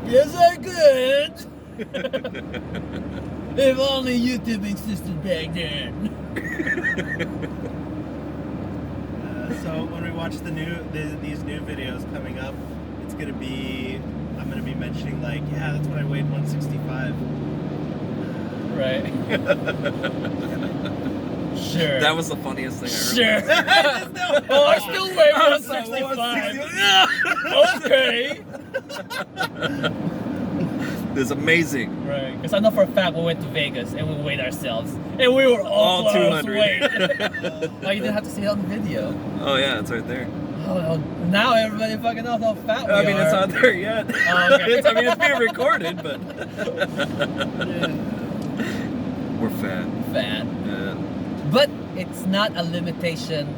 Yes, I could. If only YouTube existed back then. So when we watch these new videos coming up, it's gonna be, I'm gonna be mentioning like, yeah, that's when I weighed 165. Right. Sure. That was the funniest thing I heard. Sure. Oh, I still weigh 165. Okay. It's amazing. Right. Because I know for a fact we went to Vegas and we weighed ourselves. And we were all close 200. weight. Oh, you didn't have to see it on the video. Oh yeah, it's right there. Oh, now everybody fucking knows how fat we are. I mean, it's not there yet. Oh, okay. I mean, it's being recorded, but we're fat. Fat. Yeah. But it's not a limitation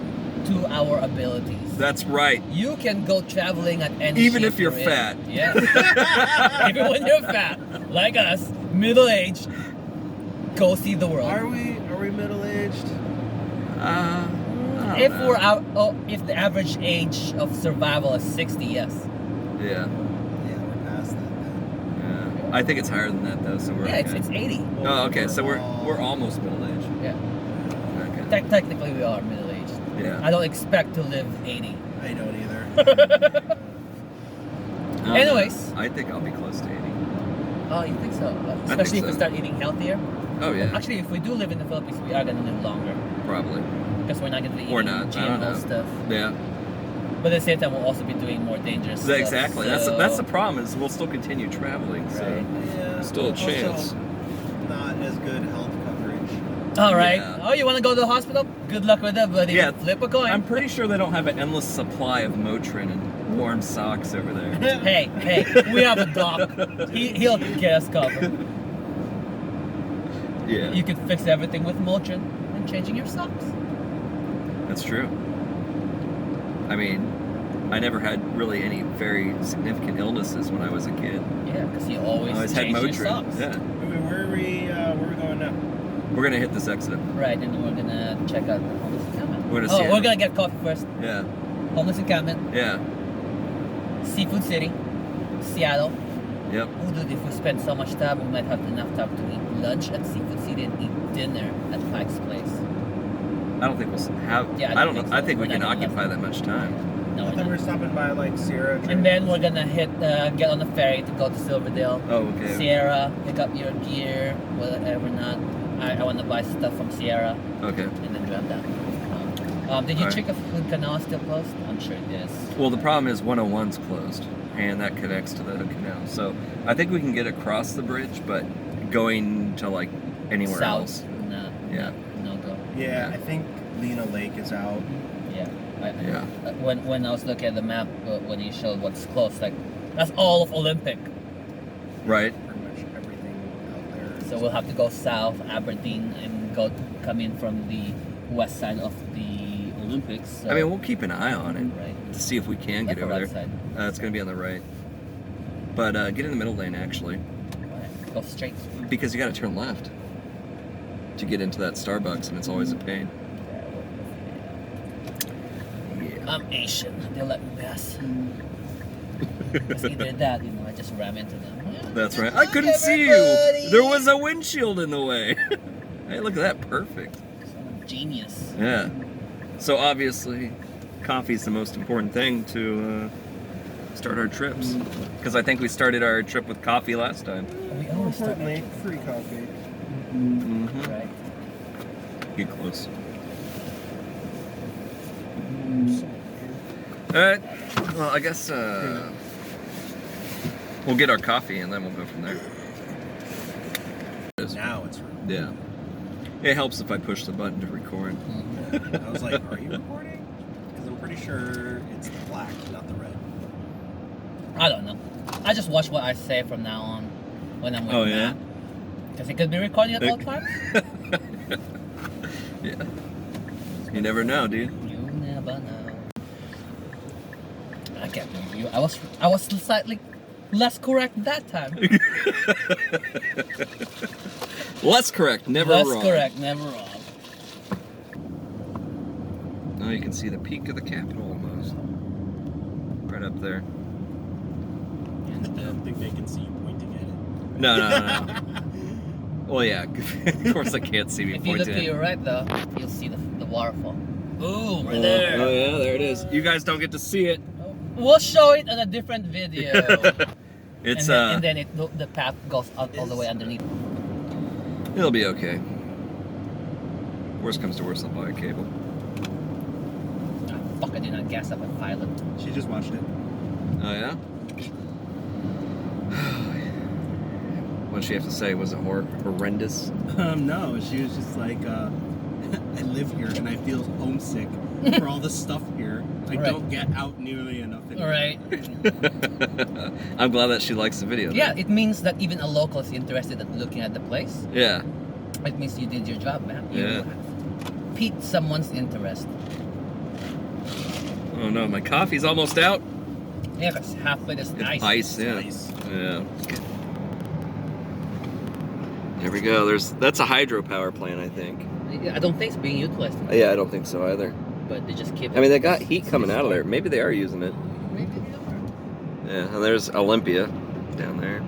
to our abilities. That's right. You can go traveling at any Even shape if you're in. fat. Yeah. Even when you're fat, like us, middle-aged, go see the world. Are we middle-aged? If we're out, if the average age of survival is 60, yes. Yeah. Yeah, we're past that then. Yeah. I think it's higher than that though, so we're Yeah, okay. it's 80. Oh, okay. So we're almost middle aged. Yeah. Okay. Technically, we are middle-aged. Yeah. I don't expect to live 80. I don't either. Anyways. I think I'll be close to 80. Oh, you think so? think Especially if we so. start eating healthier. Oh yeah. Actually, if we do live in the Philippines, we are gonna live longer Probably. because we're not gonna be eating Or not. I don't know. GMO stuff. Yeah. But at the same time, we'll also be doing more dangerous stuff. Exactly. So, That's the problem is we'll still continue traveling. So Right. Yeah. still a Also, chance. not as good health coverage. All right. Yeah. Oh, you want to go to the hospital? Good luck with that, buddy. Yeah. Flip a coin. I'm pretty sure they don't have an endless supply of Motrin and warm socks over there. Hey, we have a doc. He'll get us covered. Yeah. You can fix everything with Motrin and changing your socks. That's true. I mean, I never had really any very significant illnesses when I was a kid. Yeah, because you I always always had change your Motrin. socks. Yeah. Where are we going now? We're gonna hit this exit. Right, and we're gonna check out the homeless encampment. We're gonna see it. we're gonna get coffee first. Yeah. Homeless encampment, Yeah. Seafood City, Seattle. Yep. Oh, dude, if we spend so much time, we might have enough time to eat lunch at Seafood City and eat dinner at Pike's Place. I don't think we'll have. Yeah, I don't know. so. I think We're we can not gonna occupy that much time. No, I we're thought we were not. stopping by like Sierra. And then we're gonna get on the ferry to go to Silverdale. Oh, okay. Sierra, pick up your gear, whatever not. I want to buy stuff from Sierra Okay. and then drive down. Did you Alright. check if the canal is still closed? I'm sure it is. Well, the problem is 101's closed, and that connects to the canal. So I think we can get across the bridge, but going to like anywhere South, else. no, Yeah. no go. Yeah, I think Lena Lake is out. Yeah. Yeah. When I was looking at the map, when you showed what's close, like that's all of Olympic. Right. Pretty much everything out there. So we'll have to go south, Aberdeen, and come in from the west side of the Olympics. So, I mean, we'll keep an eye on it right. to see if we can Like get the over right there. side. It's going to be on the right. But get in the middle lane, actually, Right. Go straight. because you got to turn left to get into that Starbucks, and it's always a pain. Yeah. I'm Asian. They'll let me pass. It's either that, I just ram into them. That's right. I couldn't see you. There was a windshield in the way. Hey, look at that. Perfect. I'm a genius. Yeah. So obviously, coffee's the most important thing to start our trips. Because I think we started our trip with coffee last time. We More always start importantly, free coffee. Mm-hmm. right. Get close. Alright. Well, I guess we'll get our coffee and then we'll go from there. Now it's. Yeah. It helps if I push the button to record. I was like, are you recording? Because I'm pretty sure it's the black, not the red. I don't know. I just watch what I say from now on when I'm with Oh, yeah? Matt. Because it could be recording at all times. Yeah. You never know, dude. You never know. I can't remember you. I was slightly less correct that time. Less correct, never Less wrong. correct, never wrong. Now you can see the peak of the Capitol almost. Right up there. And The think they can see you pointing at it. No. Well, yeah. Of course, I can't see me If you look pointing. to your right, though, you'll see the waterfall. Boom, right Oh there. yeah, there it is. You guys don't get to see it. We'll show it on a different video. It's and then the path goes all the way underneath. It'll be okay. Worst comes to worst, I'll buy a cable. Fuck, I did not gas up a pilot. She just watched it. Oh yeah. What did she have to say? Was it horrendous? No, she was just like, I live here and I feel homesick for all the stuff here. I Right. don't get out nearly enough anymore. Right. I'm glad that she likes the video. Yeah, it means that even a local is interested in looking at the place. Yeah. It means you did your job, man. You Yeah. piqued someone's interest. Oh no, my coffee's almost out. Yeah, because half of it is It's ice. ice, yeah. Ice. Yeah. There we go. That's a hydropower plant, I think. I don't think it's being utilized, Yeah, I don't think so either. but they just keep. I mean, they got heat coming out of there. Maybe they are using it. Maybe they are. Yeah, and there's Olympia down there.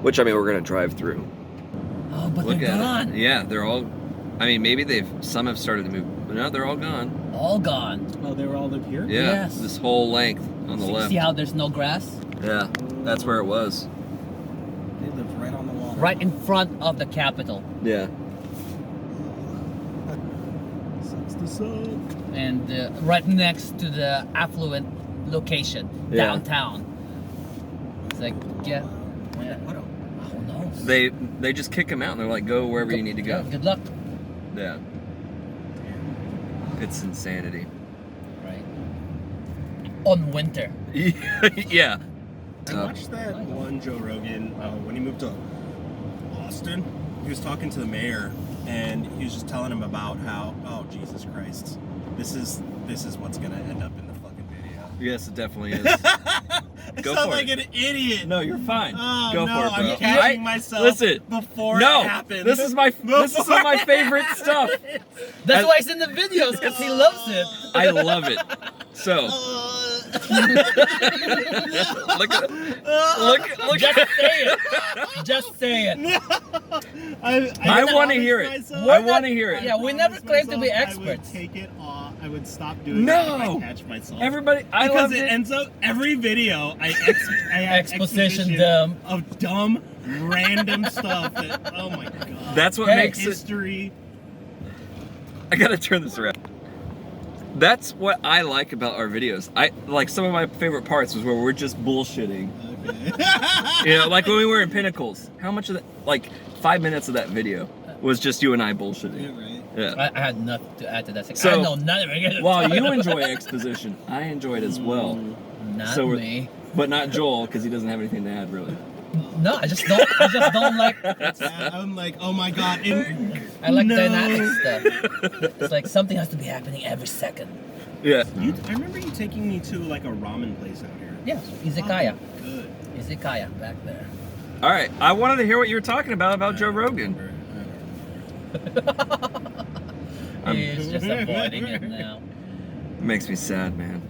Which, I mean, we're going to drive through. Oh, but Look they're at gone. it. Yeah, they're all... I mean, maybe some have started to move. But no, they're all gone. All gone. Oh, they were all live here? Yeah, Yes. this whole length on the left. See how there's no grass? Yeah, that's where it was. They live right on the wall. Right in front of the Capitol. Yeah. Sucks to suck. And right next to the affluent location, Yeah. downtown. It's like, yeah. What a Who knows? They just kick them out and they're like, go wherever you need to go. Yeah, good luck. Yeah. It's insanity. Right. On winter. Yeah. I watched that one Joe Rogan when he moved to Austin. He was talking to the mayor, and he was just telling him about how, oh Jesus Christ, this is what's gonna end up in the fucking video. Yes, it definitely is. I Go sound for like it. an idiot. No, you're fine. Oh Go no, for it, bro. I'm catching myself Listen, before no, it happens. this is some of my favorent stuff. That's why it's in the videos, because he loves it. I love it. So look. Just say it. Just say it. I want to hear it. myself. I want to hear it. Yeah, we never claim to be I would experts. take it off. I would stop doing No. it if I catch myself. Everybody, I because loved it it. ends up every video. I have Exposition dumb. of dumb, random stuff. That, oh my god. That's what Hey, makes it. history. I gotta turn this around. That's what I like about our videos. I like some of my favorite parts was where we're just bullshitting. Okay. You know, like when we were in Pinnacles. How much of that? Like 5 minutes of that video was just you and I bullshitting. Yeah, right. Yeah. I had nothing to add to that. So, I know nothing. While you enjoy exposition, I enjoy it as well. Not so me. But not Joel because he doesn't have anything to add really. No, I just don't like. I'm like, oh my god. I like No. dynamic stuff. It's like something has to be happening every second. Yeah. I remember you taking me to like a ramen place out here. Yeah, izakaya. Good. Izakaya back there. All right. I wanted to hear what you were talking about Joe Rogan. He's just avoiding it now. It makes me sad, man.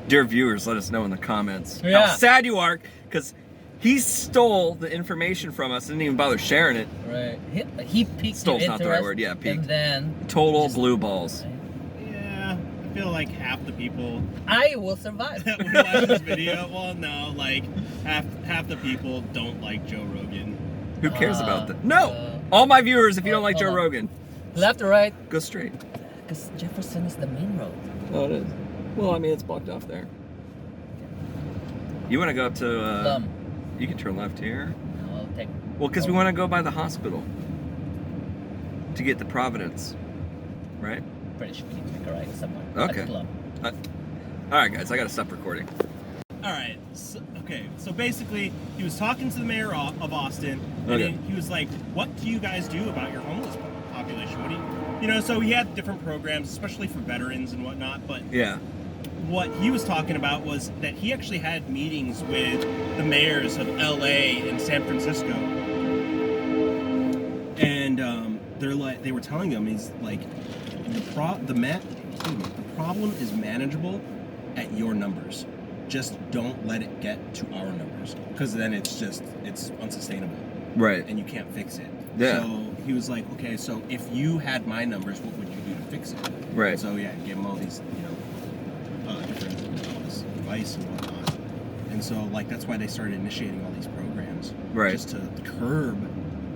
Dear viewers, let us know in the comments Yeah. how sad you are because he stole the information from us and didn't even bother sharing it. Right. He piqued Stole's your not the right interest, word, yeah, piqued. And then Total blue balls. Yeah, I feel like half the people I will survive. that would watch this video, well, no, like half the people don't like Joe Rogan. Who cares about that? No! All my viewers, if you don't like Joe hold on. Rogan, Left or right? go straight. Because Jefferson is the main road. Oh, it is. Well, I mean, it's blocked off there. You want to go up to, you can turn left here. I'll take. Well, because we want to go by the hospital to get to Providence, right? Pretty sure we need to make a right somewhere. Okay. At the club. All right, guys, I got to stop recording. All right. So basically, he was talking to the mayor of Austin, and Okay. he was like, "What do you guys do about your homeless population? What do you know?" So he had different programs, especially for veterans and whatnot. But Yeah. what he was talking about was that he actually had meetings with the mayors of LA and San Francisco, and they were telling him he's like, the problem is manageable at your numbers. just don't let it get to our numbers, because then it's unsustainable. Right. And you can't fix it. Yeah. So he was like, okay, so if you had my numbers, what would you do to fix it? Right. So yeah, give him all these, different all this advice and whatnot. And so like that's why they started initiating all these programs. Right. Just to curb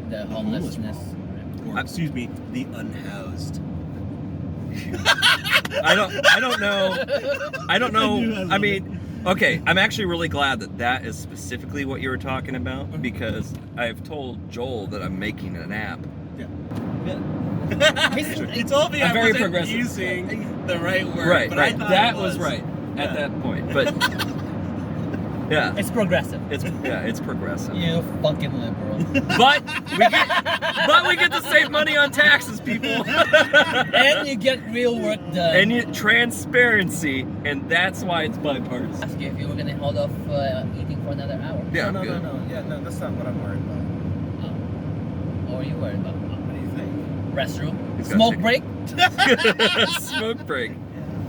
The the homeless homelessness. problem. Or excuse me, the unhoused. I don't know. I mean, okay, I'm actually really glad that is specifically what you were talking about, because I've told Joel that I'm making an app. Yeah. He told me I'm I very wasn't progressive. using the right word. Right, but right. I thought That it was right at that point. But yeah, It's progressive. it's progressive. You fucking liberal. But we get to save money on taxes, people. And you get real work done. And transparency, and that's why it's bipartisan. Ask you if you were gonna hold off eating for another hour. Yeah, no, good. no. Yeah, no, that's not what I'm worried about. What are you worried about? What do you think? Restroom? He's Smoke gonna break? Smoke break.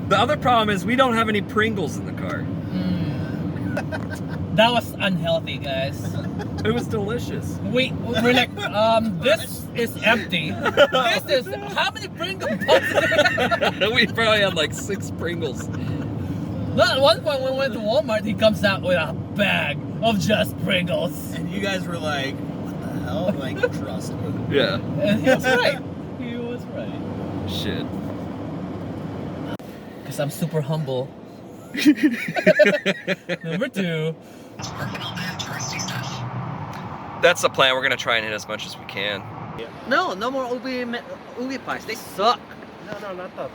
The other problem is we don't have any Pringles in the car. That was unhealthy, guys. It was delicious. We're like, this is empty. This is how many Pringles? We probably had like 6 Pringles. No, at one point when we went to Walmart, he comes out with a bag of just Pringles. And you guys were like, what the hell? Like, trust me. Yeah. And he was right. He was right. Shit. Because I'm super humble. Number 2. That's the plan. We're gonna try and hit as much as we can. No more ubi pies. They suck. No, not the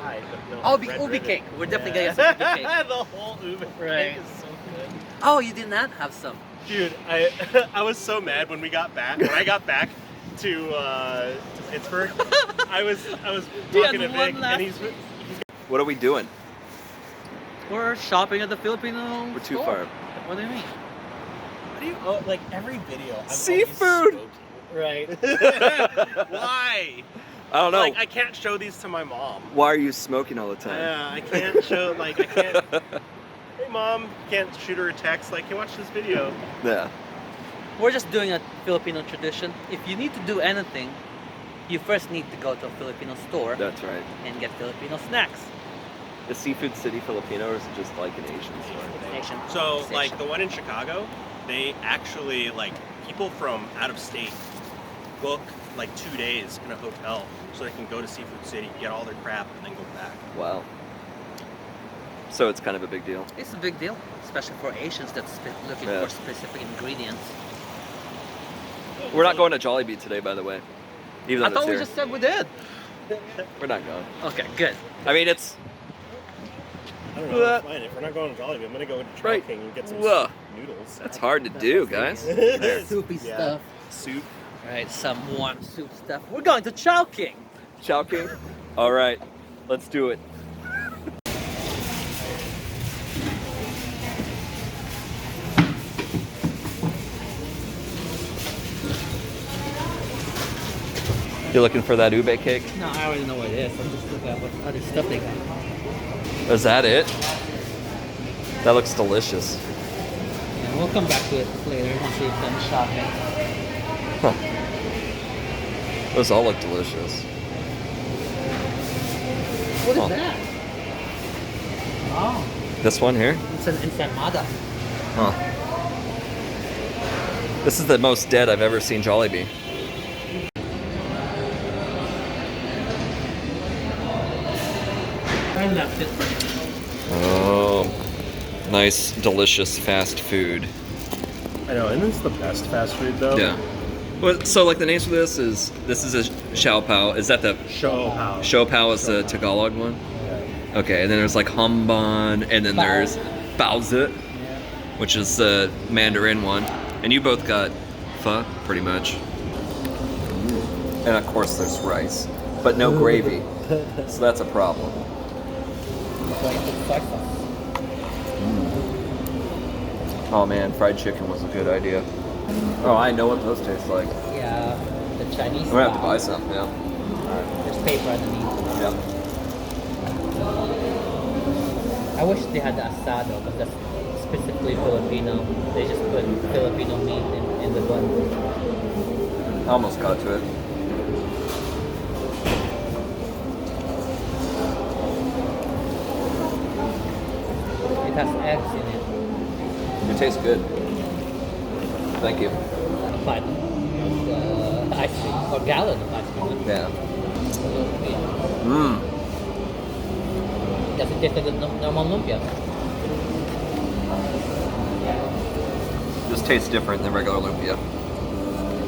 pie, but no. Ubi cake. We're definitely getting some ubi cake. The whole ube Right. cake is so good. Oh, you did not have some. Dude, I was so mad when we got back. When I got back to Pittsburgh, I was talking to Vic, and he's. What are we doing? We're shopping at the Filipino We're too store. far. What do you mean? What do you like every video? I'm Seafood! Right. Why? I don't know. Like I can't show these to my mom. Why are you smoking all the time? Yeah, I can't show I can't. Hey mom, can't shoot her a text like, hey, watch this video. Yeah. We're just doing a Filipino tradition. If you need to do anything, you first need to go to a Filipino store That's right. and get Filipino snacks. Is Seafood City Filipino, or is it just like an Asian store? Nation. So It's like Asian. the one in Chicago, they actually like people from out of state book like 2 days in a hotel so they can go to Seafood City, get all their crap, and then go back. Wow. So it's kind of a big deal. It's a big deal, especially for Asians that's looking Yeah. for specific ingredients. We're not going to Jollibee today, by the way. Even though I thought it's we here. just said we did. We're not going. Okay, good. I mean, it's I don't know, it's fine. If we're not going to Jollibee, I'm gonna go to Right. King and get some Ugh. noodles. that's hard to do, guys. Soupy Yeah. stuff. Soup. Right, some warm soup stuff. We're going to Chowking. Chowking? All right, let's do it. You looking for that ube cake? No, I already know what it is. I'm just looking at what other stuff they got. Is that it? That looks delicious. Yeah, we'll come back to it later once we've done shopping. Huh. Those all look delicious. What is Oh. that? Oh, This one here? it's an ensaymada. Huh. This is the most dead I've ever seen Jollibee. I left it for Oh, nice, delicious fast food. I know, and it's the best fast food though. Yeah. Well, so like the names for this is a Xiao Pao. Is that the Show how. Shou Pao is the Tagalog one? Yeah. Okay, and then there's like Hamban, and then there's Baozi, which is the Mandarin one. And you both got pho, pretty much. And of course there's rice, but no gravy. So that's a problem. Oh man, fried chicken was a good idea. Oh, I know what those taste like. Yeah, the Chinese I'm gonna have to style. buy some, yeah. There's paper underneath. Yeah. I wish they had the asado, because that's specifically Filipino. They just put Filipino meat in the bun. I almost got to it. It has eggs in it. It tastes good. Thank you. A pint of ice cream, or gallon of ice cream. Yeah. Lumpia. Mmm. Does it taste like a normal lumpia? This tastes different than regular lumpia.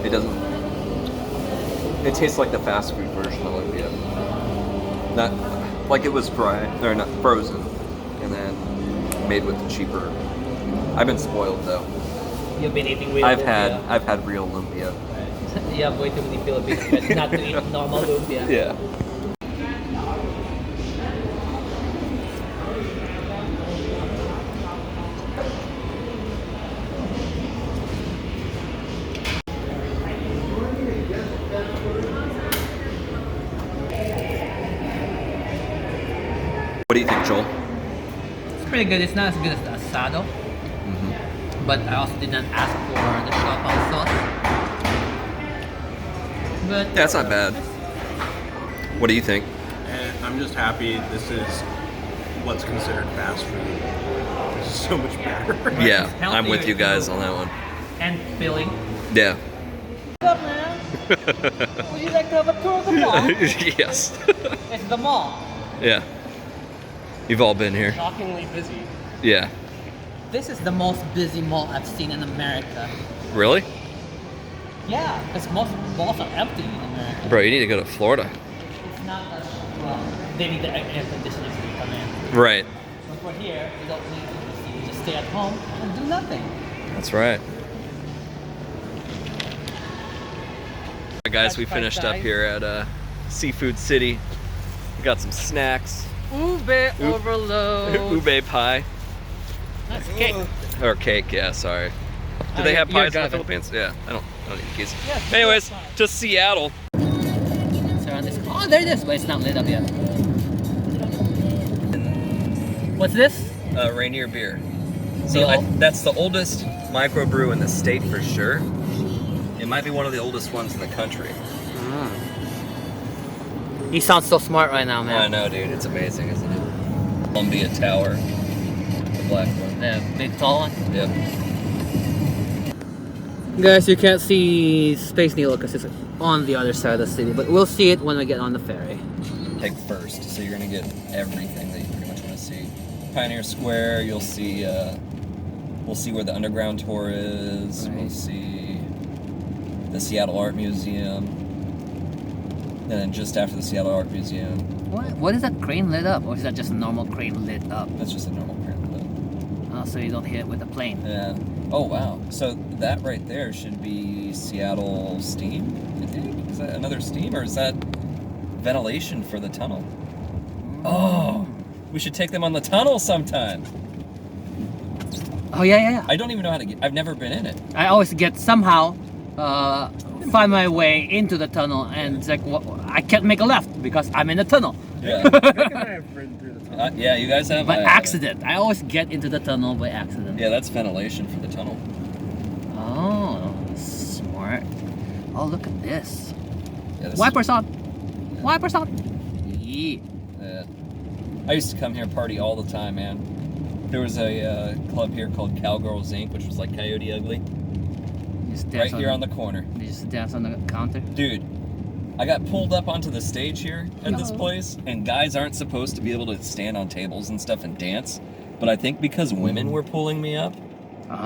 It doesn't. It tastes like the fast food version of lumpia. Not like it was fried or not frozen, and then made with the cheaper. I've been spoiled though. You've been eating real I've lumpia. had real lumpia. Right. You have way too many Filipino friends not to eat normal lumpia. Yeah. What do you think, Joel? It's pretty good. It's not as good as the asado, but I also did not ask for the shopao sauce. But Yeah, it's not bad. What do you think? And I'm just happy this is what's considered fast food. This is so much better. Yeah, it's I'm with healthier you guys too. on that one. And filling. Yeah. What's up, man? Would you like to have a tour of the mall? Yes. It's the mall. Yeah. You've all been here. Shockingly busy. Yeah. This is the most busy mall I've seen in America. Really? Yeah, because most malls are empty in America. Bro, you need to go to Florida. It's not that, well, they need the air conditioning to come in. Right. But for here, you don't need to you just stay at home and do nothing. That's right. Alright, guys, we finished up here at Seafood City. We got some snacks. Ube overload. Ube pie. That's cake. Or cake, yeah, sorry. Do Oh, they have you're pies in the driving. Philippines? Yeah, I don't need keys. Yeah, Anyways, that's fine. to Seattle. It's around this. Oh, there it is, but it's not lit up yet. What's this? Rainier beer. The So old- that's the oldest microbrew in the state for sure. It might be one of the oldest ones in the country. You sound so smart right now, man. I know, dude. It's amazing, isn't it? Columbia Tower. The black one. The big tall one. Yep. Guys, you can't see Space Needle because it's on the other side of the city, but we'll see it when we get on the ferry. Take first, so you're gonna get everything that you pretty much want to see. Pioneer Square, you'll see. We'll see where the underground tour is. Right. We'll see the Seattle Art Museum. And then just after the Seattle Art Museum, What is that crane lit up? Or is that just a normal crane lit up? that's just a normal pyramid. Oh, so you don't hit it with a plane. Yeah. Oh wow. So that right there should be Seattle Steam, I think. Is that another steam or is that ventilation for the tunnel? Oh, we should take them on the tunnel sometime. Oh, yeah. I don't even know how to get. I've never been in it. I always get somehow find my way into the tunnel, and it's like, well, I can't make a left because I'm in the tunnel. Yeah. Rick and I have ridden through the tunnel. Yeah, you guys have. By I- accident. I always get into the tunnel by accident. Yeah, that's ventilation for the tunnel. Oh, smart. Oh, look at this. Yeah, this Wipers on. Wipers on. Yeah. Yeah. I used to come here and party all the time, man. There was a club here called Cowgirls Inc., which was like Coyote Ugly, You just right dance here on the corner. You just dance on the counter. Dude, I got pulled up onto the stage here at this place, and guys aren't supposed to be able to stand on tables and stuff and dance. But I think because women were pulling me up,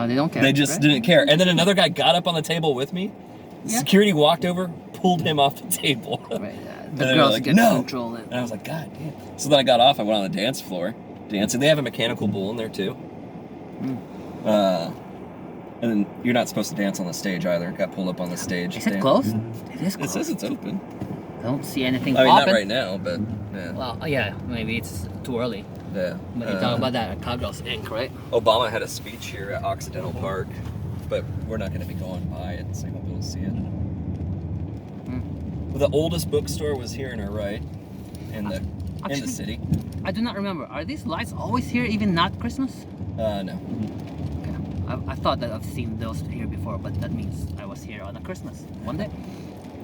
They don't care. they just right? didn't care. And then another guy got up on the table with me. Yeah. Security walked over, pulled him off the table. Right, And the they were girls like, get "No." to control it. And I was like, God damn. So then I got off, I went on the dance floor, dancing. They have a mechanical bull in there too. And then you're not supposed to dance on the stage either. Got pulled up on the stage. Is it closed? It is It closed. says it's open. I don't see anything I mean, not popping. right now, but yeah. Well, yeah, maybe it's too early. Yeah. But you talk about that at Cowgirls Inc., right? Obama had a speech here at Occidental Park, but we're not going to be going by it, so you won't be able to see it. Well, the oldest bookstore was here in our right, in the Actually- city. I do not remember. Are these lights always here, even not Christmas? No. I thought that I've seen those here before, but that means I was here on a Christmas one day,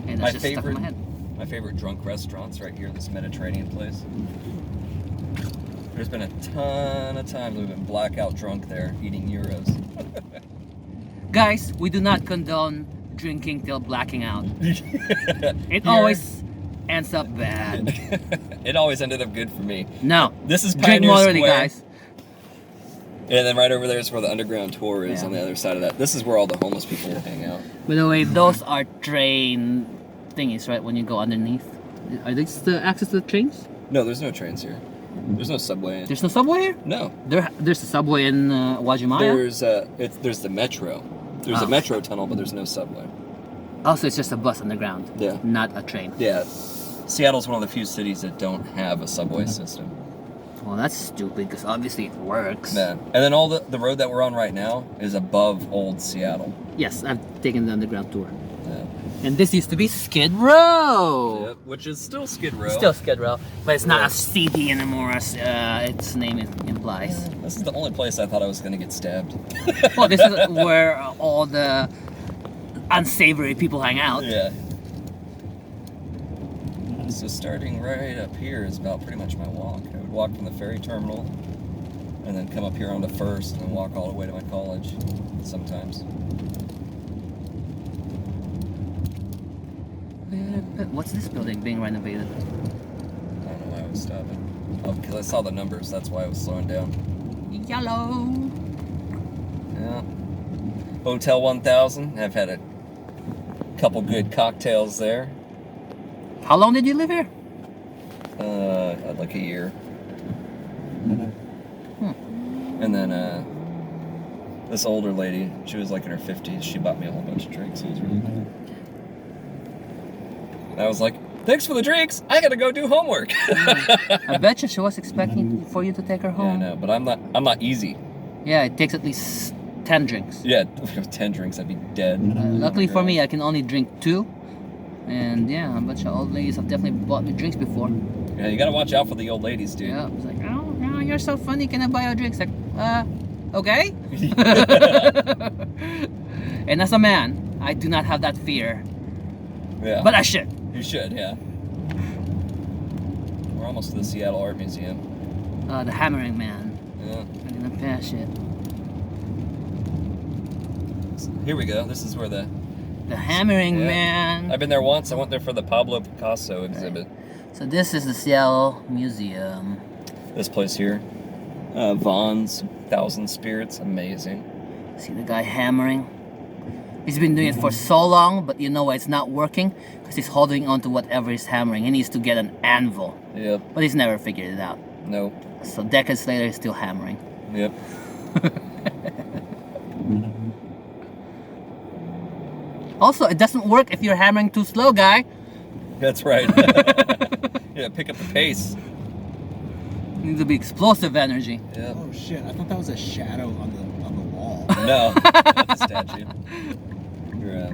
and that's just stuck in my head. My favorite drunk restaurants right here, this Mediterranean place. There's been a ton of times we've been blackout drunk there, eating gyros. Guys, we do not condone drinking till blacking out. It Here- always ends up bad. It always ended up good for me. No, This is drink Pioneer moderately, Square. guys. And then right over there is where the underground tour is Yeah. on the other side of that. This is where all the homeless people hang out. By the way, those are train thingies, right? When you go underneath, are these the access to the trains? No, there's no trains here. There's no subway. There's no subway here. No. There's a subway in Wajimaya. There's the metro. There's Oh. a metro tunnel, but there's no subway. Also, it's just a bus underground. Yeah. Not a train. Yeah. Seattle's one of the few cities that don't have a subway system. Well, that's stupid because obviously it works. Yeah. And then all the road that we're on right now is above old Seattle. Yes, I've taken the underground tour. Yeah. And this used to be Skid Row. Yep, which is still Skid Row. Still Skid Row, but it's not Yeah. as seedy anymore as its name implies. This is the only place I thought I was going to get stabbed. Well, this is where all the unsavory people hang out. Yeah. So starting right up here is about pretty much my walk. I would walk from the ferry terminal and then come up here onto First and then walk all the way to my college sometimes. What's this building being renovated? I don't know why I was stopping. Oh, because I saw the numbers, that's why I was slowing down. Yellow. Yeah. Hotel 1000, I've had a couple good cocktails there. How long did you live here? Like a year. Hmm. And then this older lady, she was like in her 50s, she bought me a whole bunch of drinks. It was really cool. And I was like, thanks for the drinks, I gotta go do homework. I bet you she was expecting for you to take her Yeah, I home. know, but I'm not easy. Yeah, it takes at least 10 drinks. Yeah, 10 drinks, I'd be dead. Luckily for me, I can only drink 2. And yeah, I bet you old ladies have definitely bought me drinks before. Yeah, you gotta watch out for the old ladies, dude. Yeah, it's like, oh, no, you're so funny, can I buy you a drink? It's like, okay. And as a man, I do not have that fear, Yeah. but I should. You should, yeah. We're almost to the Seattle Art Museum. The Hammering Man. Yeah. I'm gonna pass it. Here we go. This is where the Hammering Yeah. Man. I've been there once. I went there for the Pablo Picasso exhibit. So this is the Seattle Museum. This place here. Vaughn's Thousand Spirits. Amazing. See the guy hammering? He's been doing it for so long, but you know why it's not working? Because he's holding on to whatever he's hammering. He needs to get an anvil. Yep. But he's never figured it out. Nope. So decades later, he's still hammering. Yep. Also, it doesn't work if you're hammering too slow, guy. That's right. Yeah, pick up the pace. You need to be explosive energy. Yep. Oh shit! I thought that was a shadow on the wall. No, that's a statue. You're I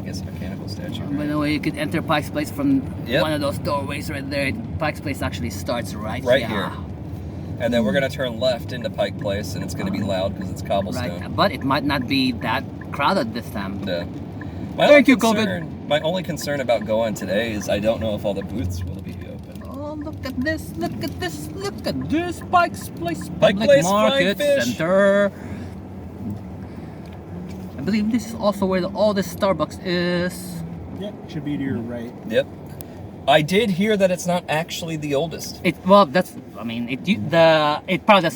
guess a mechanical statue. By the way, you could enter Pike's Place from Yep. one of those doorways right there. Pike's Place actually starts right Here. And then we're gonna turn left into Pike Place, and it's gonna be loud because it's cobblestone. Right, but it might not be that crowded this time. Yeah. My Thank only you, concern, My only concern about going today is I don't know if all the booths will be open. Oh, look at this, look at this, look at this. Pike's Place Pike Public Place Market Fried Fish. Center. I believe this is also where the oldest Starbucks is. Yep, should be to your right. Yep. I did hear that it's not actually the oldest. It probably doesn't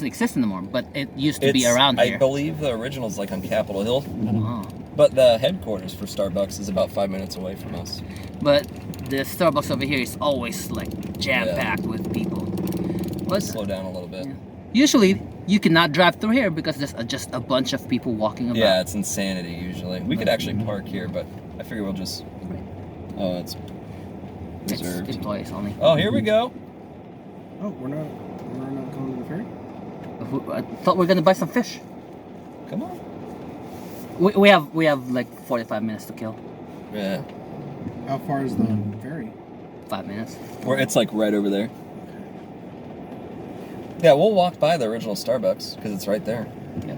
exist anymore, but it used to be around here. I believe the original's like on Capitol Hill, Oh. but the headquarters for Starbucks is about 5 minutes away from us. But the Starbucks over here is always like jam-packed with people. But Slow down a little bit. yeah. Usually you cannot drive through here because there's just a bunch of people walking about. Yeah, it's insanity usually. We could actually park here, but I figure we'll just. Oh, it's It's reserved. employees only. Oh, here we go. Oh, we're not going to the ferry. I thought we were gonna buy some fish. Come on. We have like 45 minutes to kill. Yeah. How far is the ferry? 5 minutes. It's like right over there. Yeah, we'll walk by the original Starbucks because it's right there. Yeah.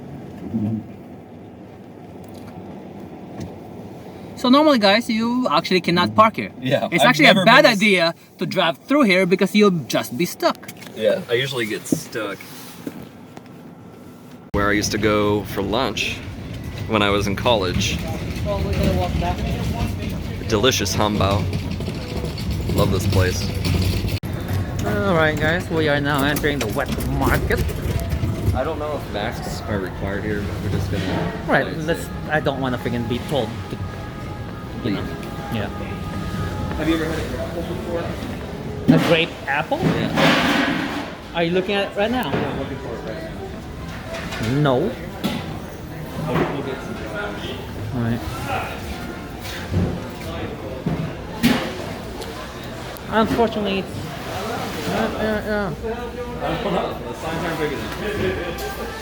So normally, guys, you actually cannot park here. Yeah, It's I've actually a never bad been this- idea to drive through here because you'll just be stuck. Yeah, I usually get stuck. Where I used to go for lunch when I was in college. Well, we're gonna walk back. Delicious hambao. Love this place. Alright, guys, we are now entering the wet market. I don't know if masks are required here, but we're just gonna. Right, I don't want to freaking be told to, you know. Yeah. Have you ever had a apple before? A grape apple? Yeah. Are you looking at it right now? I'm looking for it right now. No. We'll get some. Alright. Unfortunately, it's... The signs aren't big enough.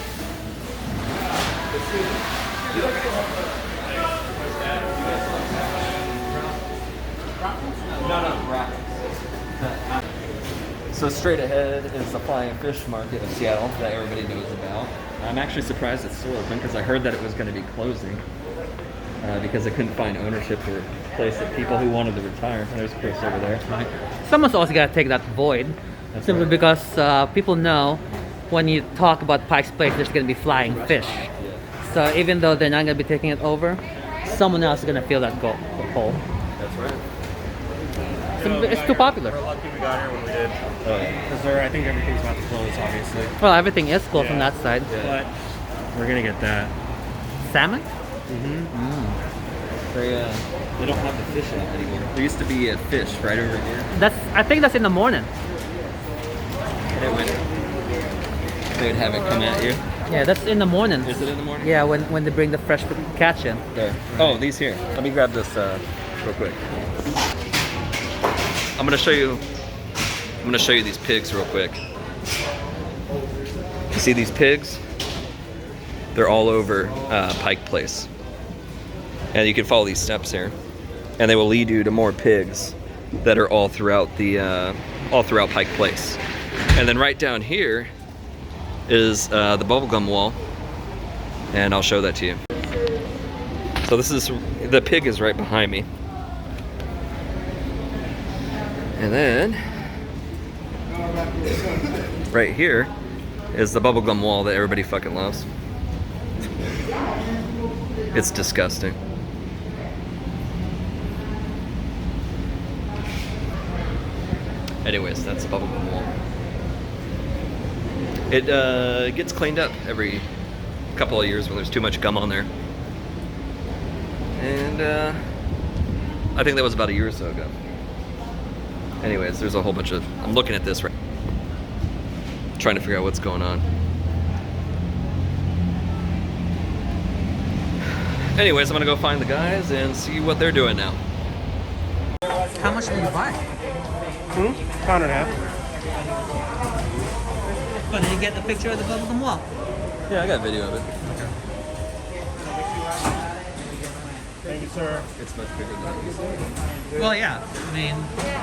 So straight ahead is the Flying Fish Market of Seattle that everybody knows about. I'm actually surprised it's still open because I heard that it was going to be closing because they couldn't find ownership or place it. People who wanted to retire. There's Chris over there. Right. Someone's also got to take that void. That's Simply right. because people know when you talk about Pike's Place, there's going to be flying fish. Yeah, So even though they're not going to be taking it over, someone else is going to fill that hole. that's right. So it's too popular. We're lucky we got here when we did. Yeah. Because I think everything's about to close, obviously. Well, everything is closed on Yeah. that side. But we're gonna get that. Salmon? They don't have the fish in it anymore. There used to be a fish right over here. I think that's in the morning. And it went. They'd have it come at you. Yeah, that's in the morning. Is it in the morning? Yeah, when they bring the fresh catch in. There. Oh, these here. Let me grab this real quick. I'm gonna show you these pigs real quick. You see these pigs? They're all over Pike Place. And you can follow these steps here. And they will lead you to more pigs that are all throughout Pike Place. And then right down here is the bubblegum wall. And I'll show that to you. So the pig is right behind me. And then, right here is the bubblegum wall that everybody fucking loves. It's disgusting. Anyways, that's the bubblegum wall. It gets cleaned up every couple of years when there's too much gum on there. And I think that was about a year or so ago. Anyways, there's a whole bunch of... I'm looking at this right... trying to figure out what's going on. Anyways, I'm gonna go find the guys and see what they're doing now. How much did you buy? Pound and a half. But did you get the picture of the bubblegum wall? Yeah, I got a video of it. Thank you, sir. It's much bigger than it used to be. Well, yeah. I mean,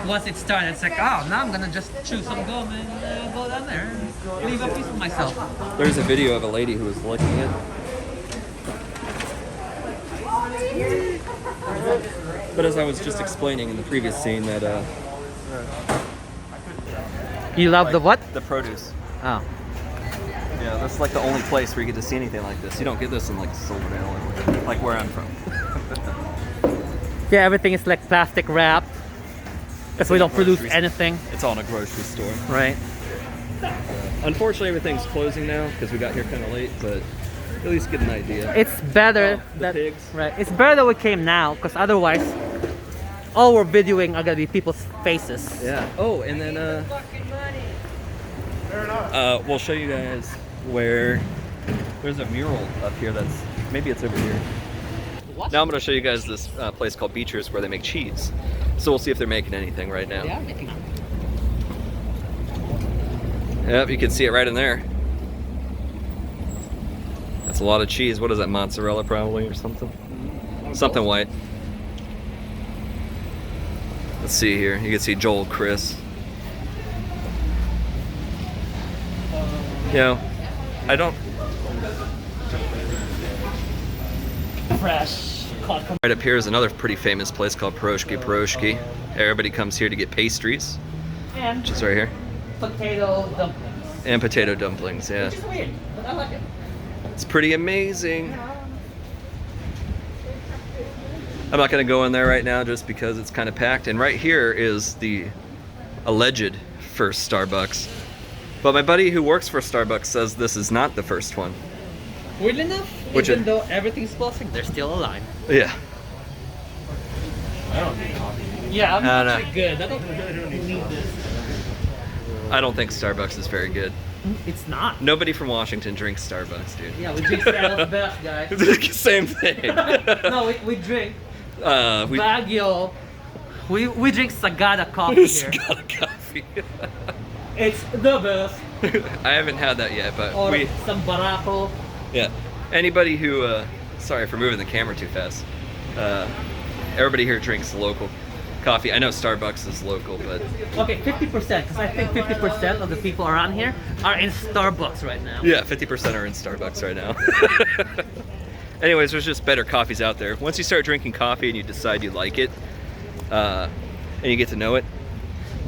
once it started, it's like, oh, now I'm gonna just chew some gum and go down there and leave a piece of myself. There's a video of a lady who was licking it. But as I was just explaining in the previous scene that You love the what? the produce. Oh. Yeah, that's like the only place where you get to see anything like this. You don't get this in like Silverdale or like where I'm from. Yeah, everything is like plastic wrapped because we don't produce Groceries. anything, It's all in a grocery store. right? Unfortunately, everything's closing now because we got here kind of late, but at least get an idea. It's better The that pigs. right. It's better that we came now because otherwise, all we're videoing are gonna be people's faces. Yeah. Oh, and then we'll show you guys where there's a mural up here that's maybe it's over here. Now I'm going to show you guys this place called Beecher's where they make cheese. So we'll see if they're making anything right now. They are making. Yep, you can see it right in there. That's a lot of cheese. What is that, mozzarella probably or something? Something white. Let's see here. You can see Joel, Chris. You know, I don't... Fresh. Right up here is another pretty famous place called Pierogi. Everybody comes here to get pastries, And which is right here. potato dumplings. And potato dumplings, yeah. Which is weird, but I like it. It's pretty amazing. I'm not going to go in there right now just because it's kind of packed. And right here is the alleged first Starbucks. But my buddy who works for Starbucks says this is not the first one. Weirdly enough, even though everything's closing, there's still a line. Yeah. I don't need coffee. Yeah, I'm No. actually good. I don't need this. I don't think Starbucks is very good. It's not. Nobody from Washington drinks Starbucks, dude. Yeah, we drink Seattle's best, guys. Same thing. No, we drink we Baguio. We drink Sagada coffee here. got a coffee. It's the best. I haven't had that yet, but Or some Barako. yeah. Anybody who, sorry for moving the camera too fast. Everybody here drinks local coffee. I know Starbucks is local, but Okay, 50%, because I think 50% of the people around here are in Starbucks right now. yeah, 50% are in Starbucks right now. Anyways, there's just better coffees out there. Once you start drinking coffee and you decide you like it, and you get to know it,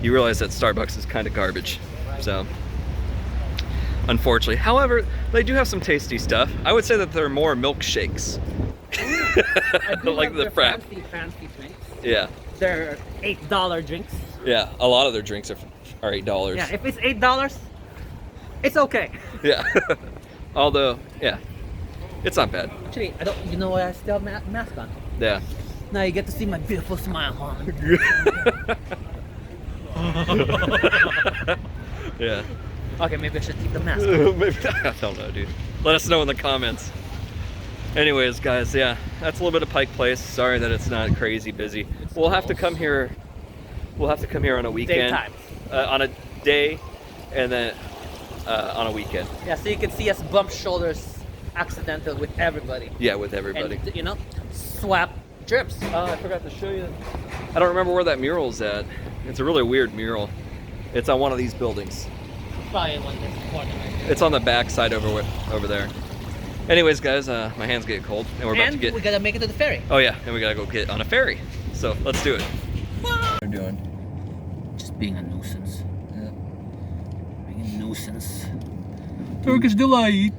you realize that Starbucks is kind of garbage. So, unfortunately. However, they do have some tasty stuff. I would say that they're more milkshakes. Like the frap. Fancy drinks. Yeah. They're $8 drinks. Yeah, a lot of their drinks are $8. Yeah, if it's $8, it's okay. Yeah. Although, yeah, it's not bad. Actually, I don't. You know why I still have mask on? Yeah. Now you get to see my beautiful smile on. Yeah. Okay, maybe I should keep the mask on. Maybe, I don't know, dude. Let us know in the comments. Anyways, guys, yeah, that's a little bit of Pike Place. Sorry that it's not crazy busy. We'll have to come here. We'll have to come here on a weekend, Daytime. On a day, and then on a weekend. Yeah, so you can see us bump shoulders accidental with everybody. Yeah, with everybody. And, you know, swap germs. I forgot to show you. I don't remember where that mural's at. It's a really weird mural. It's on one of these buildings. Probably one this corner right there. It's on the back side over there. Anyways, guys, my hands get cold, and we're about to get. we gotta make it to the ferry. Oh yeah, and we gotta go get on a ferry. So let's do it. What are you doing? Just being a nuisance. Yeah. Being a nuisance. Turkish delight.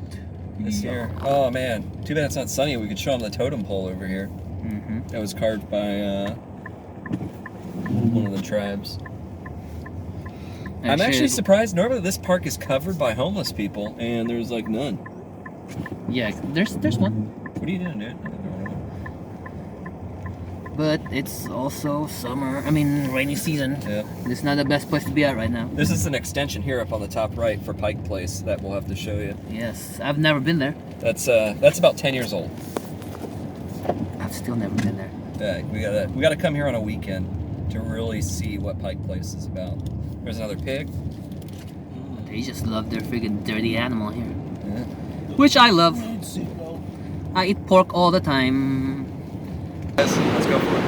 This year. Oh man, too bad it's not sunny. We could show them the totem pole over here. Mm-hmm. That was carved by one of the tribes. I'm actually surprised. Normally, this park is covered by homeless people, and there's like none. Yeah, there's one. What are you doing, dude? But it's also summer. I mean, rainy season. Yeah. It's not the best place to be at right now. This is an extension here up on the top right for Pike Place that we'll have to show you. Yes, I've never been there. That's about 10 years old. I've still never been there. Yeah, we gotta come here on a weekend to really see what Pike Place is about. There's another pig. They just love their friggin' dirty animal here. Yeah. Which I love. I eat pork all the time. Let's go for it.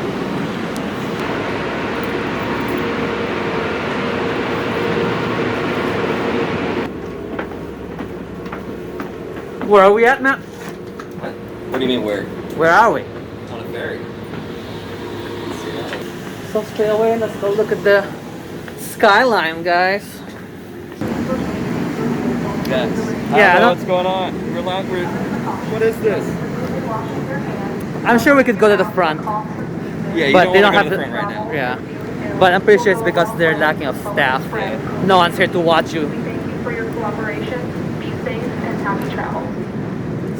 Where are we at, Matt? What do you mean where? Where are we? On a ferry. So stay away and let's go look at the skyline, guys. Yes. Yeah, I don't- what's going on. What is this? I'm sure we could go to the front, Yeah, you but don't they don't wanna have go to the front right now. Yeah, but I'm pretty sure it's because they're lacking of staff. No one's here to watch you. Thank you for your cooperation. Be safe and happy travel.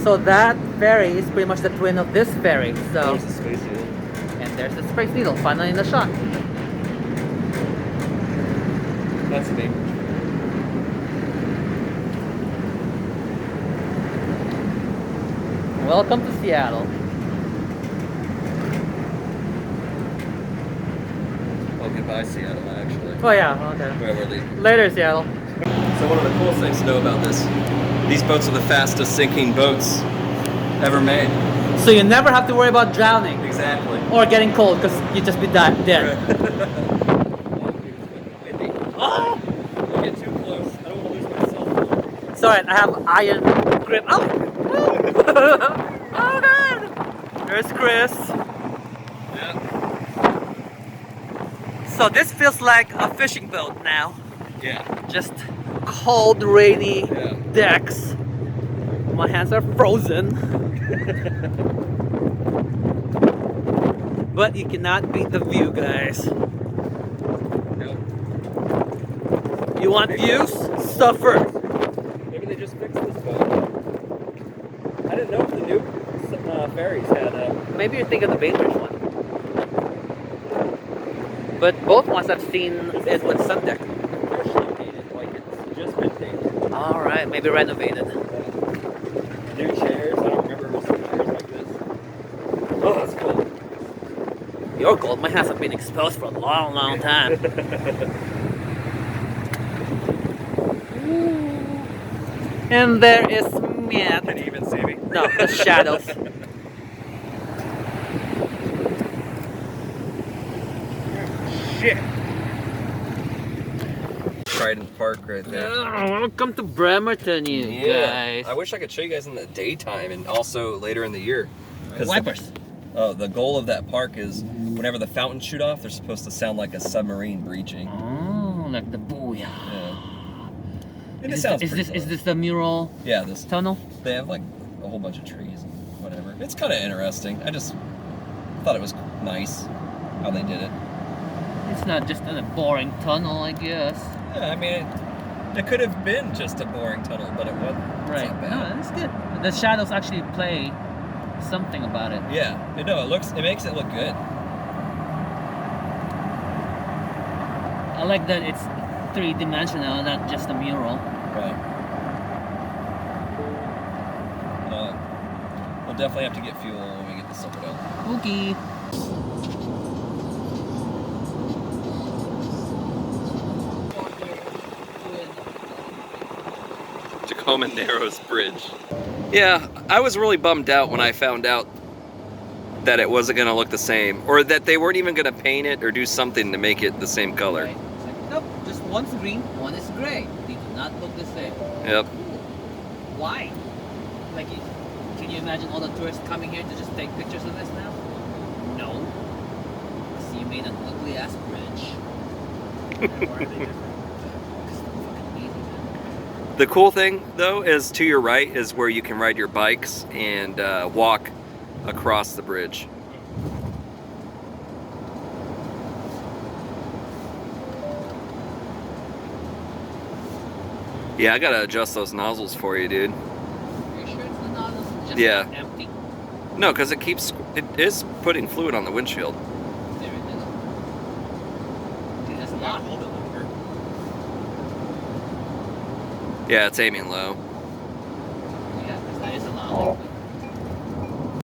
So that ferry is pretty much the twin of this ferry. So, There's the Space Needle. and there's the Space Needle finally in the shot. That's me. Welcome to Seattle. Oh, goodbye, Seattle, actually. Oh yeah, okay. Where we're leaving. Later, Seattle. So one of the coolest things to know about this, these boats are the fastest sinking boats ever made. So you never have to worry about drowning Exactly. or getting cold because you just be dead. Oh! Don't get too close. I don't want to lose my cell phone. Sorry, I have iron grip. Oh! Oh god! There's Chris. Yeah. So this feels like a fishing boat now. Yeah. Just cold, rainy Yeah. decks. My hands are frozen. But you cannot beat the view, guys. Nope. You want views? Suffer. Maybe they just fixed this boat. I didn't know if the new ferries had a. Maybe you're thinking of the Bainbridge one. But both ones I've seen it with sun deck. Freshly painted, like it's just been painted. Alright, maybe renovated. New chairs. I don't remember it was chairs like this. Oh, that's cool. You're cold. My hands have been exposed for a long, long time. And there is Matt. Can you even see me? No, the shadows. Shit. Trident Park right there. Welcome to Bremerton, you guys. I wish I could show you guys in the daytime and also later in the year. 'Cause Wipers. the goal of that park is whenever the fountains shoot off, they're supposed to sound like a submarine breaching. Oh, like the booyah. Yeah. And Is it sounds this, pretty is fun. this the mural Yeah, this tunnel? they have like a whole bunch of trees and whatever. It's kind of interesting. I just thought it was nice how they did it. It's not just a boring tunnel, I guess. Yeah, I mean, it could have been just a boring tunnel, but it wasn't. It's Right. not bad. No, that's good. The shadows actually play something about it. Yeah, no, it makes it look good. I like that it's three-dimensional, not just a mural. Right. We'll definitely have to get fuel when we get this sorted out. Okay. Tacoma Narrows Bridge. Yeah, I was really bummed out when I found out that it wasn't going to look the same, or that they weren't even going to paint it or do something to make it the same color. Right. It's like, nope, just one's green, one is gray. They do not look the same. Yep. Why? Like, can you imagine all the tourists coming here to just take pictures of this now? No. So you made an ugly ass bridge. Why are they different? It's fucking easy, man. The cool thing, though, is to your right is where you can ride your bikes and walk across the bridge. Yeah, I gotta adjust those nozzles for you, dude. Are you sure it's the nozzles? Just Yeah. empty. No, because it is putting fluid on the windshield. There it is. Dude, that's a lot. Hold it longer. Yeah, it's aiming low.